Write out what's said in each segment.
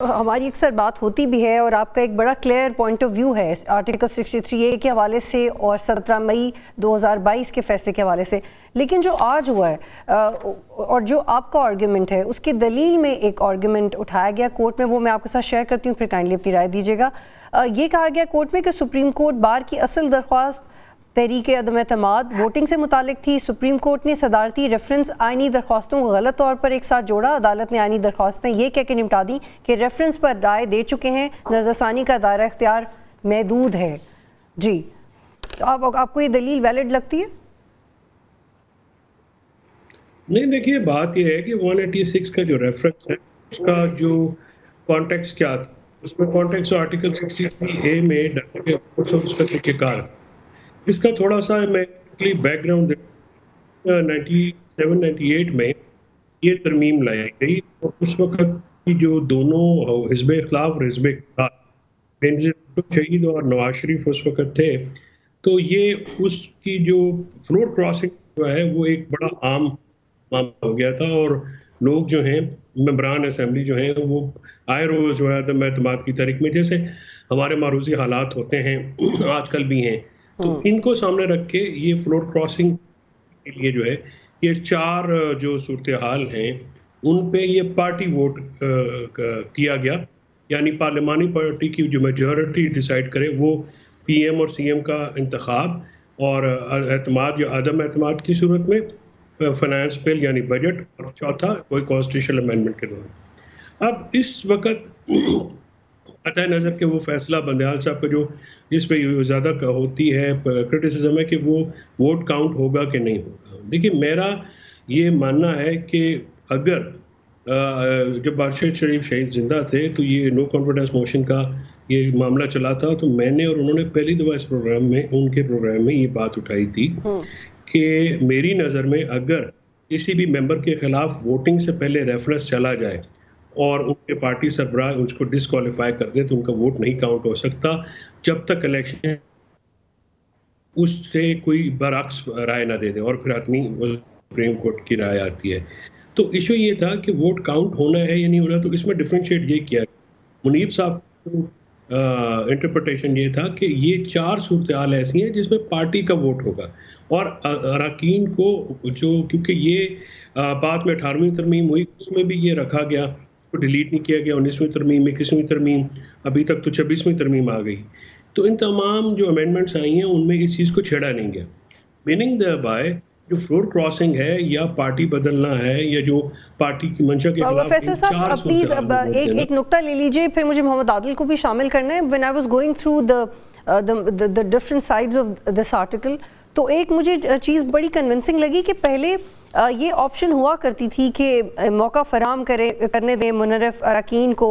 ہماری اکثر بات ہوتی بھی ہے اور آپ کا ایک بڑا کلیئر پوائنٹ آف ویو ہے آرٹیکل 63A کے حوالے سے اور 17 مئی 2022 کے فیصلے کے حوالے سے، لیکن جو آج ہوا ہے اور جو آپ کا آرگیومنٹ ہے اس کی دلیل میں ایک آرگیومنٹ اٹھایا گیا کورٹ میں، وہ میں آپ کے ساتھ شیئر کرتی ہوں، پھر کائنڈلی اپنی رائے دیجیے گا۔ یہ کہا گیا کورٹ میں کہ سپریم کورٹ بار کی اصل درخواست تحریک عدم اعتماد ووٹنگ سے متعلق تھی۔ سپریم کورٹ نے صدارتی ریفرنس آئینی درخواستوں کو غلط طور پر ایک ساتھ جوڑا۔ عدالت نے آئینی درخواستیں یہ کہہ کے نمٹا دیں کہ ریفرنس پر رائے دے چکے ہیں، نظر ثانی کا دائرہ اختیار محدود ہے۔ جی، آپ کو یہ دلیل ویلڈ لگتی ہے؟ نہیں، دیکھیے بات یہ ہے کہ 186 کا جو ریفرنس ہے اس کا جو کانٹیکس کیا تھا، اس میں کانٹیکس آرٹیکل 63A میں اس کا طریقہ کار، اس کا تھوڑا سا میں بیک گراؤنڈ 97-98 میں یہ ترمیم لائی گئی اور اس وقت کی جو دونوں حزب اختلاف اور حزب اقتدار، شہید اور نواز شریف اس وقت تھے، تو یہ اس کی جو فلور کراسنگ جو ہے وہ ایک بڑا عام معاملہ ہو گیا تھا، اور لوگ جو ہیں ممبران اسمبلی جو ہیں وہ آئے روز جو ہے عدم اعتماد کی تحریک میں، جیسے ہمارے معروضی حالات ہوتے ہیں آج کل بھی ہیں، تو ان کو سامنے رکھ کے یہ فلور کراسنگ کے لیے جو ہے یہ چار جو صورتحال ہیں ان پہ یہ پارٹی ووٹ کیا گیا، یعنی پارلیمانی پارٹی کی جو میجورٹی ڈیسائیڈ کرے وہ پی ایم اور سی ایم کا انتخاب، اور اعتماد یا عدم اعتماد کی صورت میں فائنانس بل یعنی بجٹ، اور چوتھا کوئی کانسٹیٹیوشنل امینڈمنٹ کے دوران۔ اب اس وقت قطع نظر کہ وہ فیصلہ بندیال صاحب کا جو جس پہ زیادہ ہوتی ہے کرٹیسزم ہے کہ وہ ووٹ کاؤنٹ ہوگا کہ نہیں ہوگا۔ دیکھیے میرا یہ ماننا ہے کہ اگر جب بادشاہ شریف شہید زندہ تھے تو یہ نو کانفیڈنس موشن کا یہ معاملہ چلا تھا، تو میں نے اور انہوں نے پہلی دفعہ اس پروگرام میں ان کے پروگرام میں یہ بات اٹھائی تھی کہ میری نظر میں اگر کسی بھی ممبر کے خلاف ووٹنگ سے پہلے ریفرنس چلا جائے اور ان کے پارٹی سربراہ اس کو ڈسکوالیفائی کر دے تو ان کا ووٹ نہیں کاؤنٹ ہو سکتا جب تک الیکشن اس سے کوئی برعکس رائے نہ دے دے، اور پھر حتمی سپریم کورٹ کی رائے آتی ہے۔ تو ایشو یہ تھا کہ ووٹ کاؤنٹ ہونا ہے یا نہیں ہونا، تو اس میں ڈفرینشیٹ یہ کیا منیب صاحب کو انٹرپریٹیشن یہ تھا کہ یہ چار صورتحال ایسی ہیں جس میں پارٹی کا ووٹ ہوگا، اور اراکین کو جو کیونکہ یہ بعد میں 18ویں ترمیم ہوئی اس میں بھی یہ رکھا گیا، اس کو ڈیلیٹ نہیں کیا گیا، 19ویں ترمیم، 21ویں ترمیم، ابھی تک تو 26ویں ترمیم آ گئی، تو ان تمام جو امینڈمنٹس آئی ہیں ان میں اس چیز کو چھیڑا نہیں گیا، میننگ بائی جو فلور کراسنگ ہے یا پارٹی بدلنا ہے یا جو پارٹی کی منشا کے خلاف فیصل صاحب پلیز ایک نقطہ لے لیجئے، پھر مجھے محمد عادل کو بھی شامل کرنا ہے۔ when I was going through the different sides of this article، تو ایک مجھے چیز بڑی کنونسنگ لگی کہ پہلے یہ آپشن ہوا کرتی تھی کہ موقع فراہم کرنے دیں منرف اراکین کو،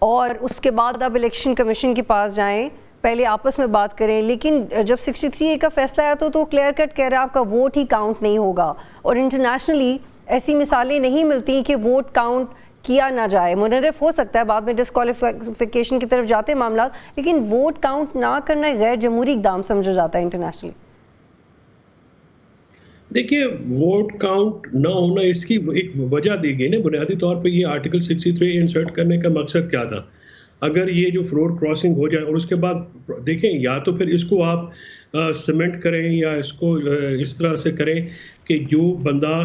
اور اس کے بعد اب الیکشن کمیشن کے پاس جائیں، پہلے آپس میں بات کریں، لیکن جب 63A کا فیصلہ آیا تو کلیئر کٹ کہہ رہا ہے آپ کا ووٹ ہی کاؤنٹ نہیں ہوگا، اور انٹرنیشنلی ایسی مثالیں نہیں ملتی کہ ووٹ کاؤنٹ کیا نہ جائے۔ منرف ہو سکتا ہے بعد میں ڈسکوالیفیکیشن کی طرف جاتے ہیں معاملات، لیکن ووٹ کاؤنٹ نہ کرنا غیر جمہوری اقدام سمجھا جاتا ہے انٹرنیشنلی۔ دیکھیے ووٹ کاؤنٹ نہ ہونا اس کی ایک وجہ دی گئی نا، بنیادی طور پہ یہ آرٹیکل 63 انسرٹ کرنے کا مقصد کیا تھا؟ اگر یہ جو فلور کراسنگ ہو جائے اور اس کے بعد دیکھیں یا تو پھر اس کو آپ سیمنٹ کریں یا اس کو اس طرح سے کریں کہ جو بندہ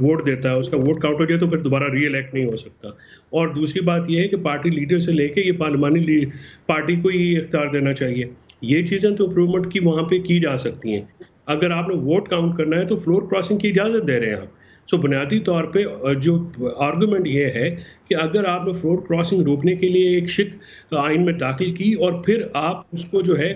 ووٹ دیتا ہے اس کا ووٹ کاؤنٹ ہو جائے تو پھر دوبارہ ری الیکٹ نہیں ہو سکتا، اور دوسری بات یہ ہے کہ پارٹی لیڈر سے لے کے یہ پارلیمانی پارٹی کو ہی اختیار دینا چاہیے۔ یہ چیزیں تو امپروومنٹ کی وہاں پہ کی جا سکتی ہیں۔ اگر آپ نے ووٹ کاؤنٹ کرنا ہے تو فلور کراسنگ کی اجازت دے رہے ہیں آپ، سو بنیادی طور پہ جو آرگومنٹ یہ ہے کہ اگر آپ نے فلور کراسنگ روکنے کے لیے ایک شک آئین میں داخل کی اور پھر آپ اس کو جو ہے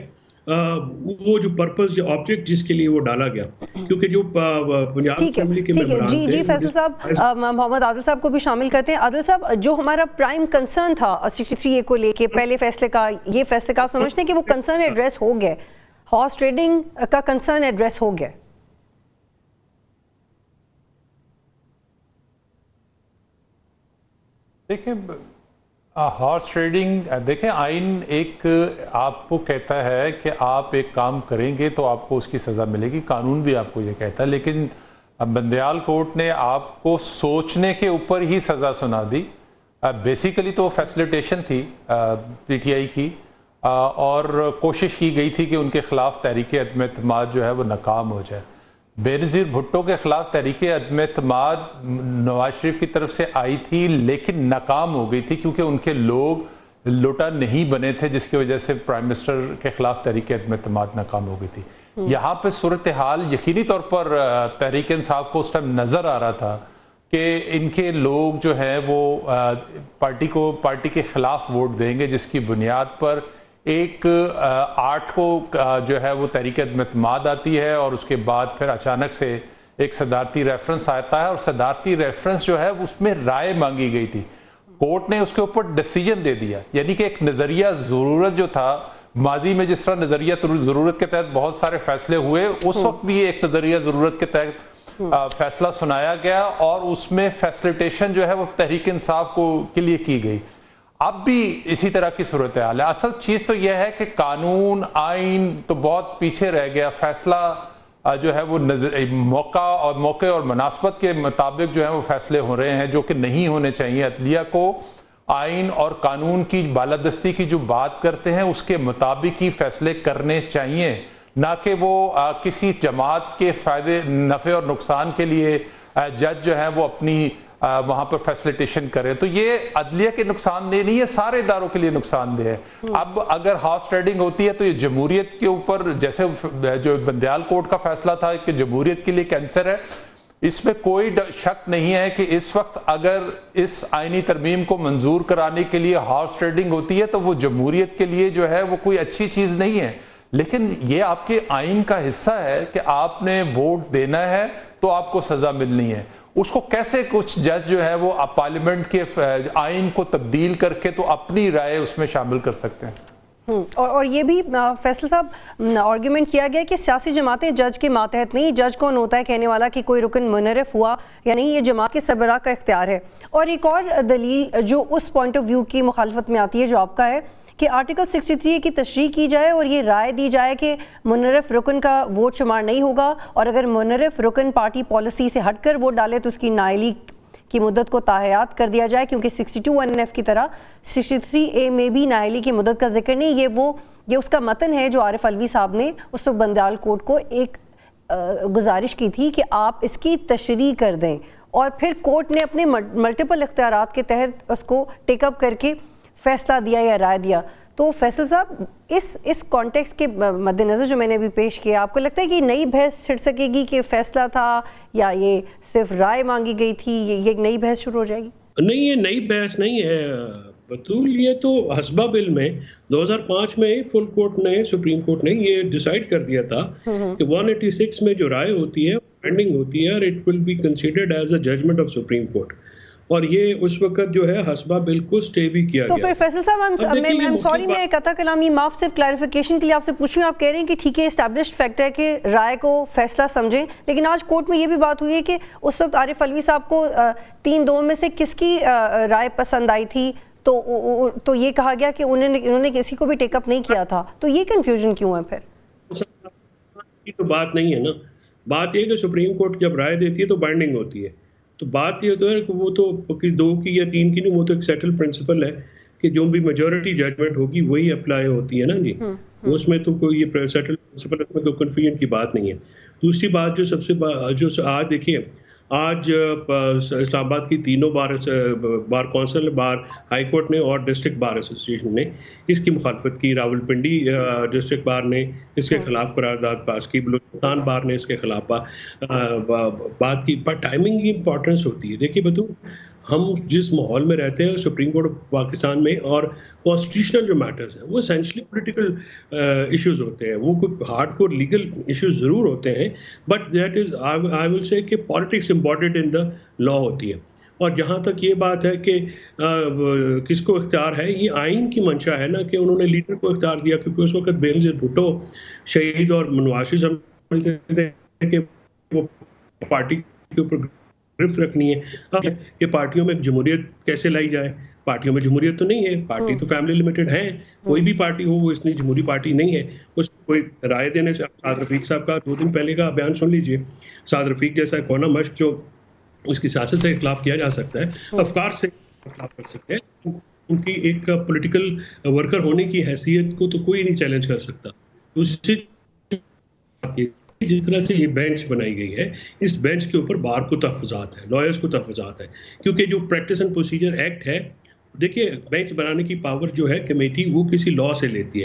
وہ جو پرپز یا آبجیکٹ جس کے لیے وہ ڈالا گیا، کیونکہ جو پنجاب اسمبلی کے ممبران تھے۔ جی فیصل صاحب، محمد عادل صاحب کو بھی شامل کرتے ہیں۔ عادل صاحب، جو ہمارا پرائم کنسرن تھا 63A کو لے کے پہلے فیصلے کا، یہ فیصلے کا آپ سمجھتے ہیں کہ وہ کنسرن ایڈریس ہو گیا، ہارس ٹریڈنگ کا کنسرن ایڈریس ہو گیا؟ دیکھیں ہارس ٹریڈنگ، دیکھیں آئین ایک آپ کو کہتا ہے کہ آپ ایک کام کریں گے تو آپ کو اس کی سزا ملے گی، قانون بھی آپ کو یہ کہتا ہے، لیکن بندیال کورٹ نے آپ کو سوچنے کے اوپر ہی سزا سنا دی، बेसिकली तो फैसिलिटेशन थी पीटीआई की, और कोशिश की गई थी कि उनके ख़िलाफ़ तहरीक अदम एतमाद जो है वो नाकाम हो जाए। बेनज़ीर भुट्टो के ख़िलाफ़ तहरीक अदम एतमाद नवाज शरीफ की तरफ से आई थी, लेकिन नाकाम हो गई थी क्योंकि उनके लोग लोटा नहीं बने थे, जिसकी वजह से प्राइम मिनिस्टर के ख़िलाफ़ तहरीक अदम एतमाद नाकाम हो गई थी। यहाँ पे सूरत हाल यकीनी तौर पर तहरीक इंसाफ को उस टाइम नज़र आ रहा था कि इनके लोग जो हैं वो पार्टी के ख़िलाफ़ वोट देंगे, जिसकी बुनियाद पर एक 8 को जो है वो तहरीक अदम एतमाद आती है, और उसके बाद फिर अचानक से एक सदारती रेफरेंस आता है, और सदारती रेफरेंस जो है उसमें राय मांगी गई थी। कोर्ट ने उसके ऊपर डिसीजन दे दिया, यानी कि एक नज़रिया ज़रूरत जो था, माजी में जिस तरह नज़रिया ज़रूरत के तहत बहुत सारे फैसले हुए, उस वक्त भी एक नज़रिया ज़रूरत के तहत फैसला सुनाया गया, और उसमें फैसिलिटेशन जो है वो तहरीक इंसाफ के लिए की गई। अब भी इसी तरह की सूरत हाल है। असल चीज़ तो यह है कि कानून आइन तो बहुत पीछे रह गया, फैसला जो है वो मौके और मुनासबत के मुताबिक जो है वो फैसले हो रहे हैं, जो कि नहीं होने चाहिए। अदलिया को आइन और कानून की बालादस्ती की जो बात करते हैं उसके मुताबिक ही फैसले करने चाहिए, ना कि वो किसी जमात के फ़ायदे नफ़े और नुकसान के लिए जज जो है वो अपनी वहाँ पर फैसिलिटेशन करें। तो ये अदलिया के नुकसानदेह नहीं है, सारे इदारों के लिए नुकसानदेह है। अब अगर हॉर्स ट्रेडिंग होती है तो ये जमहूरियत के ऊपर, जैसे जो बंदियाल कोर्ट का फैसला था कि जमहूरियत के लिए कैंसर है, इसमें कोई शक नहीं है कि इस वक्त अगर इस आईनी तरमीम को मंजूर कराने के लिए हॉर्स ट्रेडिंग होती है तो वो जमहूरियत के लिए जो है वो कोई अच्छी चीज़ नहीं है। लेकिन ये आपके आइन का हिस्सा है कि आपने वोट देना है तो आपको सज़ा मिलनी है। उसको कैसे कुछ जज जो है वो पार्लियामेंट के आइन को तब्दील करके तो अपनी राय उसमें शामिल कर सकते हैं। और ये भी फैसल साहब आर्ग्यूमेंट किया गया कि सियासी जमातें जज के मातहत नहीं, जज कौन होता है कहने वाला कि कोई रुकन मुनरफ हुआ या नहीं, ये जमात के सरबराह का इख्तियार है। और एक और दलील जो उस पॉइंट ऑफ व्यू की मुखालफत में आती है जो आपका है कि आर्टिकल 63 की तशरीह की जाए और ये राय दी जाए कि मुनरफ रुकन का वोट शुमार नहीं होगा, और अगर मुनरफ रुकन पार्टी पॉलिसी से हटकर वोट डाले तो उसकी नाइली की मुद्दत को ताहयात कर दिया जाए, क्योंकि 62(1)(f) की तरह 63A में भी नाइली की मुद्दत का जिक्र नहीं। ये उसका मतन है जो आरिफ अलवी साहब ने उस वक्त बंदियाल कोर्ट को एक गुजारिश की थी कि आप इसकी तशरीह कर दें, और फिर कोर्ट ने अपने मल्टीपल इख्तियारात के तहत उसको टेकअप करके फैसला दिया या राय दिया। तो फैसल साहब इस कॉन्टेक्स्ट के मद्देनज़र जो मैंने अभी पेश किया, आपको लगता है कि नई बहस छिड़ सकेगी कि फैसला था या ये सिर्फ राय मांगी गई थी, ये एक नई बहस शुरू हो जाएगी? नहीं, ये नई बहस नहीं है बतूल, ये तो हस्बा बिल में 2005 में फुल कोर्ट ने, सुप्रीम कोर्ट ने ये डिसाइड कर दिया था कि 186 में जो राय होती है पेंडिंग होती है और it will be considered as a judgement of supreme court, और ये उस वक्त जो है हस्बा बिल को स्टे भी किया तो गया। फिर फैसल साहब मैं सॉरी, मैं कथा कलामी माफ, सिर्फ क्लैरिफिकेशन के लिए आपसे पूछ रही हूँ। आप कह रहे हैं कि ठीक है एस्टैब्लिश्ड फैक्ट है कि राय को फैसला समझें, लेकिन आज कोर्ट में ये भी बात हुई है कि उस वक्त आरिफ अलवी साहब को 3-2 में से किसकी राय पसंद आई थी, तो ये कहा गया कि उन्होंने किसी को भी टेकअप नहीं किया था। तो ये कंफ्यूजन क्यों है फिर? तो बात नहीं है ना, बात ये कि सुप्रीम कोर्ट जब राय देती है तो बाइंडिंग होती है। तो बात ये तो है कि वो तो 2 की या 3 की नहीं, वो तो एक सेटल प्रिंसिपल है कि जो भी मेजॉरिटी जजमेंट होगी वही अप्लाई होती है ना जी। उसमें तो कोई ये सेटल प्रिंसिपल, उसमें कोई कन्फ्यूजन की बात नहीं है। दूसरी बात जो आज देखिए, आज इस्लामाबाद की तीनों बार कौंसिल, बार हाई कोर्ट ने और डिस्ट्रिक्ट बार एसोसिएशन ने इसकी मुखालफत की। रावलपिंडी डिस्ट्रिक्ट बार ने इसके खिलाफ करारदाद पास की, बलूचिस्तान बार ने इसके खिलाफ बात की। पर टाइमिंग की इंपॉर्टेंस होती है। देखिए बतू, हम जिस माहौल में रहते हैं सुप्रीम कोर्ट ऑफ पाकिस्तान में, और कॉन्स्टिट्यूशनल जो मैटर्स हैं वो एसेंशली पॉलिटिकल इश्यूज होते हैं, वो कोई हार्डकोर लीगल इश्यूज ज़रूर होते हैं, but that is I will say कि politics embodied in the law होती है। और जहाँ तक ये बात है कि किसको इख्तियार है, ये आइन की मंशा है ना कि उन्होंने लीडर को इख्तियार दिया, क्योंकि उस वक्त बेनज़ीर भुट्टो शहीद और नवाज शरीफ समझते थे कि वो पार्टी के ऊपर गिरफ्त रखनी है। अब ये पार्टियों में जमहूरियत कैसे लाई जाए? पार्टियों में जमहूरियत तो नहीं है, पार्टी तो फैमिली लिमिटेड है, कोई भी पार्टी हो वो इतनी जमहूरी पार्टी नहीं है। उस कोई राय देने से, साद रफीक साहब का 2 दिन पहले का बयान सुन लीजिए। साद रफीक जैसा कौना मश्क जो उसकी सियासत से खिलाफ किया जा सकता है, अफकार से खिलाफ कर सकते हैं, उनकी एक पॉलिटिकल वर्कर होने की हैसियत को तो कोई नहीं चैलेंज कर सकता। उससे जिस तरह से ये बेंच बनाई गई है, इस बेंच के ऊपर बार को तहफ़्फ़ुज़ात है, लॉयर्स को तहफ़्फ़ुज़ात है, क्योंकि जो प्रैक्टिस एंड प्रोसीजर एक्ट है, देखिए बेंच बनाने की पावर जो है कमेटी वो किसी लॉ से लेती है।